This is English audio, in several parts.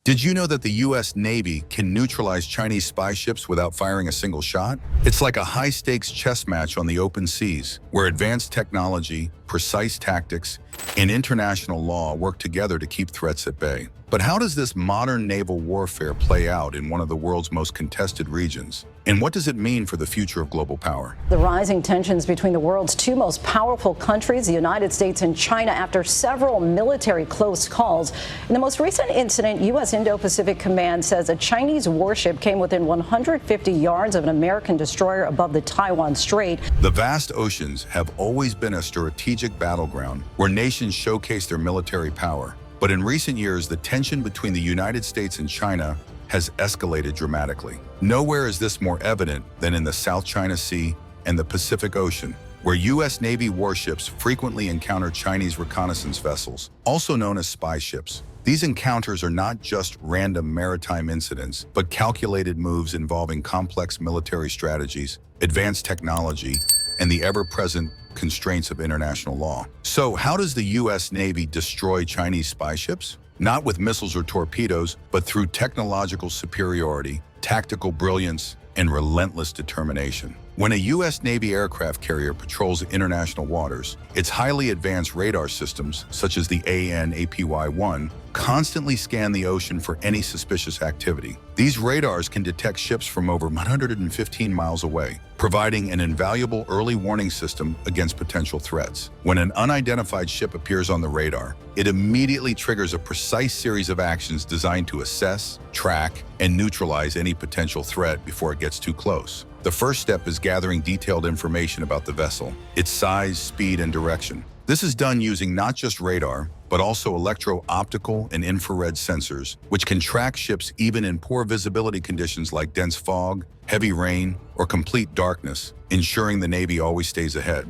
Did you know that the US Navy can neutralize Chinese spy ships without firing a single shot? It's like a high-stakes chess match on the open seas, where advanced technology, precise tactics, and international law work together to keep threats at bay. But how does this modern naval warfare play out in one of the world's most contested regions? And what does it mean for the future of global power? The rising tensions between the world's two most powerful countries, the United States and China, after several military close calls. In the most recent incident, U.S. Indo-Pacific Command says a Chinese warship came within 150 yards of an American destroyer above the Taiwan Strait. The vast oceans have always been a strategic battleground where nations showcase their military power. But in recent years, the tension between the United States and China has escalated dramatically. Nowhere is this more evident than in the South China Sea and the Pacific Ocean, where U.S. Navy warships frequently encounter Chinese reconnaissance vessels, also known as spy ships. These encounters are not just random maritime incidents, but calculated moves involving complex military strategies, advanced technology, and the ever-present constraints of international law. So how does the U.S. Navy destroy Chinese spy ships? Not with missiles or torpedoes, but through technological superiority, tactical brilliance, and relentless determination. When a U.S. Navy aircraft carrier patrols international waters, its highly advanced radar systems, such as the AN/APY-1, constantly scan the ocean for any suspicious activity. These radars can detect ships from over 115 miles away, providing an invaluable early warning system against potential threats. When an unidentified ship appears on the radar, it immediately triggers a precise series of actions designed to assess, track, and neutralize any potential threat before it gets too close. The first step is gathering detailed information about the vessel, its size, speed, and direction. This is done using not just radar, but also electro-optical and infrared sensors, which can track ships even in poor visibility conditions like dense fog, heavy rain, or complete darkness, ensuring the Navy always stays ahead.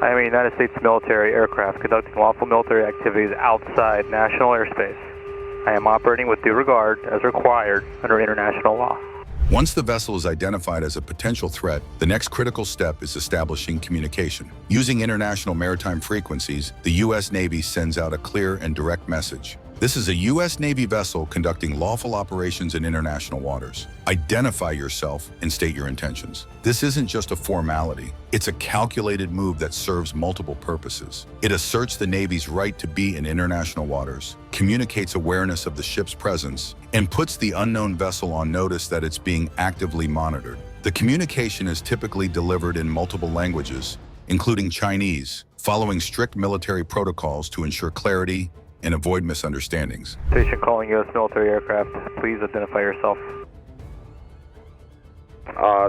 I am a United States military aircraft conducting lawful military activities outside national airspace. I am operating with due regard as required under international law. Once the vessel is identified as a potential threat, the next critical step is establishing communication. Using international maritime frequencies, the U.S. Navy sends out a clear and direct message. This is a U.S. Navy vessel conducting lawful operations in international waters. Identify yourself and state your intentions. This isn't just a formality. It's a calculated move that serves multiple purposes. It asserts the Navy's right to be in international waters, communicates awareness of the ship's presence, and puts the unknown vessel on notice that it's being actively monitored. The communication is typically delivered in multiple languages, including Chinese, following strict military protocols to ensure clarity and avoid misunderstandings. Station calling U.S. military aircraft. Please identify yourself.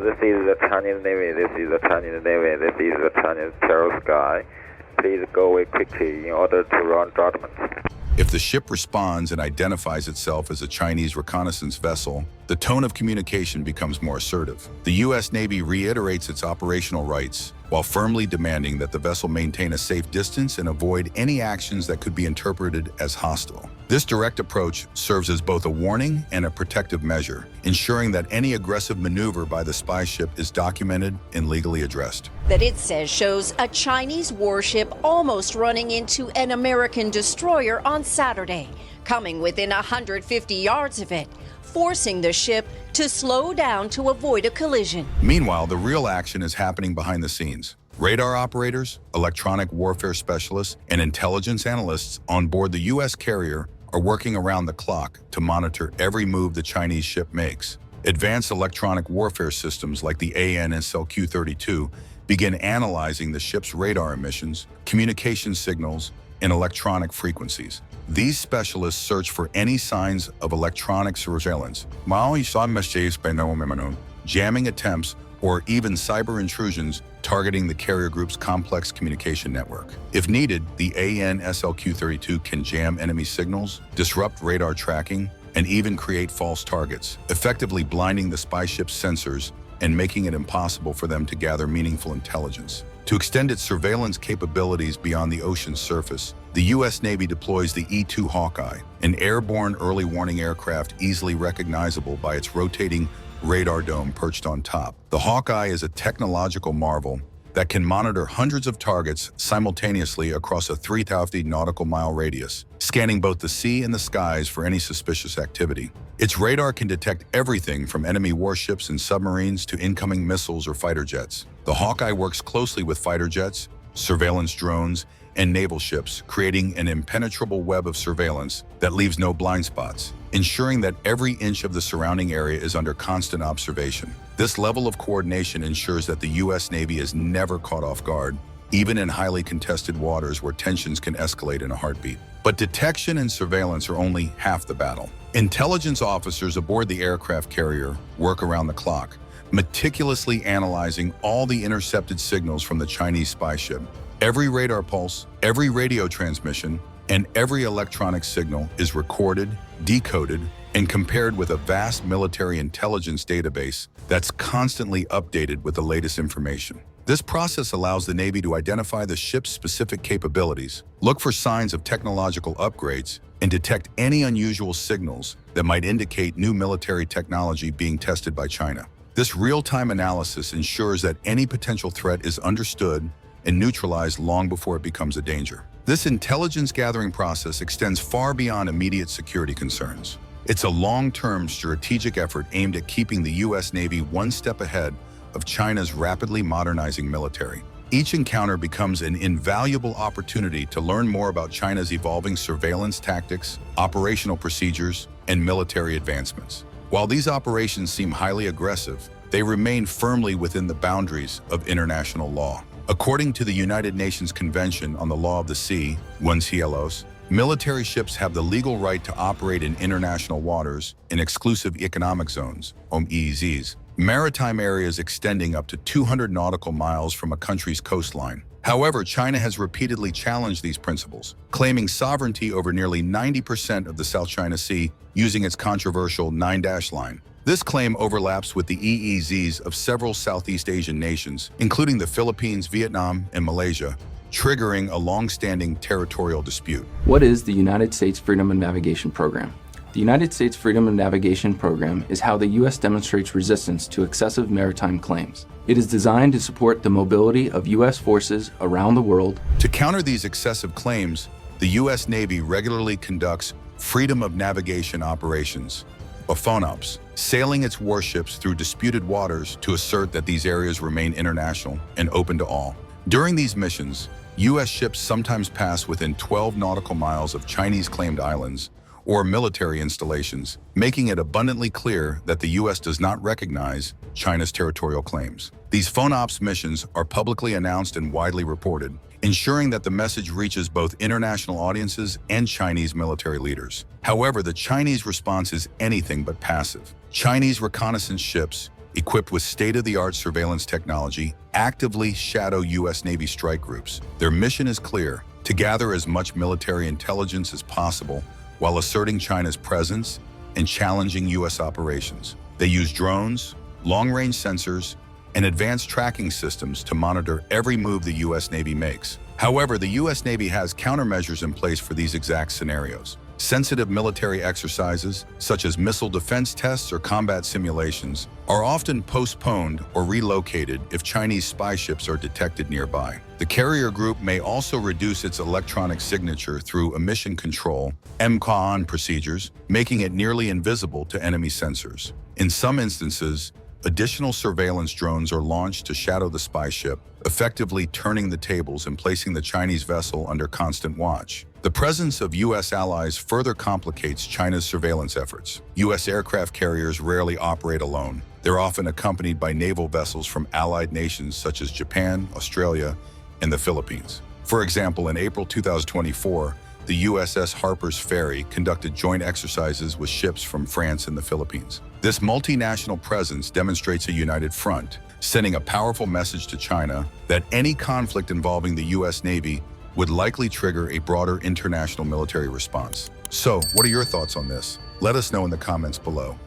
This is the Chinese Navy. This is the Chinese Navy. This is the Chinese Terror Sky. Please go away quickly in order to run judgment. If the ship responds and identifies itself as a Chinese reconnaissance vessel, the tone of communication becomes more assertive. The U.S. Navy reiterates its operational rights, while firmly demanding that the vessel maintain a safe distance and avoid any actions that could be interpreted as hostile. This direct approach serves as both a warning and a protective measure, ensuring that any aggressive maneuver by the spy ship is documented and legally addressed. That it says shows a Chinese warship almost running into an American destroyer on Saturday, coming within 150 yards of it, forcing the ship to slow down to avoid a collision. Meanwhile, the real action is happening behind the scenes. Radar operators, electronic warfare specialists, and intelligence analysts on board the U.S. carrier are working around the clock to monitor every move the Chinese ship makes. Advanced electronic warfare systems like the AN/SLQ-32 begin analyzing the ship's radar emissions, communication signals, and electronic frequencies. These specialists search for any signs of electronic surveillance, jamming attempts, or even cyber intrusions targeting the carrier group's complex communication network. If needed, the AN/SLQ-32 can jam enemy signals, disrupt radar tracking, and even create false targets, effectively blinding the spy ship's sensors and making it impossible for them to gather meaningful intelligence. To extend its surveillance capabilities beyond the ocean's surface, the U.S. Navy deploys the E-2 Hawkeye, an airborne early warning aircraft easily recognizable by its rotating radar dome perched on top. The Hawkeye is a technological marvel that can monitor hundreds of targets simultaneously across a 3,000 nautical mile radius, scanning both the sea and the skies for any suspicious activity. Its radar can detect everything from enemy warships and submarines to incoming missiles or fighter jets. The Hawkeye works closely with fighter jets, surveillance drones, and naval ships, creating an impenetrable web of surveillance that leaves no blind spots, ensuring that every inch of the surrounding area is under constant observation. This level of coordination ensures that the U.S. Navy is never caught off guard, even in highly contested waters where tensions can escalate in a heartbeat. But detection and surveillance are only half the battle. Intelligence officers aboard the aircraft carrier work around the clock, meticulously analyzing all the intercepted signals from the Chinese spy ship. Every radar pulse, every radio transmission, and every electronic signal is recorded, decoded, and compared with a vast military intelligence database that's constantly updated with the latest information. This process allows the Navy to identify the ship's specific capabilities, look for signs of technological upgrades, and detect any unusual signals that might indicate new military technology being tested by China. This real-time analysis ensures that any potential threat is understood and neutralized long before it becomes a danger. This intelligence gathering process extends far beyond immediate security concerns. It's a long-term strategic effort aimed at keeping the U.S. Navy one step ahead of China's rapidly modernizing military. Each encounter becomes an invaluable opportunity to learn more about China's evolving surveillance tactics, operational procedures, and military advancements. While these operations seem highly aggressive, they remain firmly within the boundaries of international law. According to the United Nations Convention on the Law of the Sea, UNCLOS, military ships have the legal right to operate in international waters in exclusive economic zones, EEZs, maritime areas extending up to 200 nautical miles from a country's coastline. However, China has repeatedly challenged these principles, claiming sovereignty over nearly 90% of the South China Sea using its controversial 9-dash line. This claim overlaps with the EEZs of several Southeast Asian nations, including the Philippines, Vietnam, and Malaysia, triggering a long-standing territorial dispute. What is the United States Freedom of Navigation Program? The United States Freedom of Navigation Program is how the U.S. demonstrates resistance to excessive maritime claims. It is designed to support the mobility of U.S. forces around the world. To counter these excessive claims, the U.S. Navy regularly conducts freedom of navigation operations, or FONOPs, sailing its warships through disputed waters to assert that these areas remain international and open to all. During these missions, U.S. ships sometimes pass within 12 nautical miles of Chinese-claimed islands or military installations, making it abundantly clear that the U.S. does not recognize China's territorial claims. These FONOPs missions are publicly announced and widely reported, ensuring that the message reaches both international audiences and Chinese military leaders. However, the Chinese response is anything but passive. Chinese reconnaissance ships, equipped with state-of-the-art surveillance technology, actively shadow U.S. Navy strike groups. Their mission is clear: to gather as much military intelligence as possible while asserting China's presence and challenging U.S. operations. They use drones, long-range sensors, and advanced tracking systems to monitor every move the U.S. Navy makes. However, the U.S. Navy has countermeasures in place for these exact scenarios. Sensitive military exercises, such as missile defense tests or combat simulations, are often postponed or relocated if Chinese spy ships are detected nearby. The carrier group may also reduce its electronic signature through emission control (MCON) procedures, making it nearly invisible to enemy sensors. In some instances, additional surveillance drones are launched to shadow the spy ship, effectively turning the tables and placing the Chinese vessel under constant watch. The presence of U.S. allies further complicates China's surveillance efforts. U.S. aircraft carriers rarely operate alone. They're often accompanied by naval vessels from allied nations such as Japan, Australia, and the Philippines. For example, in April 2024, the USS Harper's Ferry conducted joint exercises with ships from France and the Philippines. This multinational presence demonstrates a united front, sending a powerful message to China that any conflict involving the U.S. Navy would likely trigger a broader international military response. So, what are your thoughts on this? Let us know in the comments below.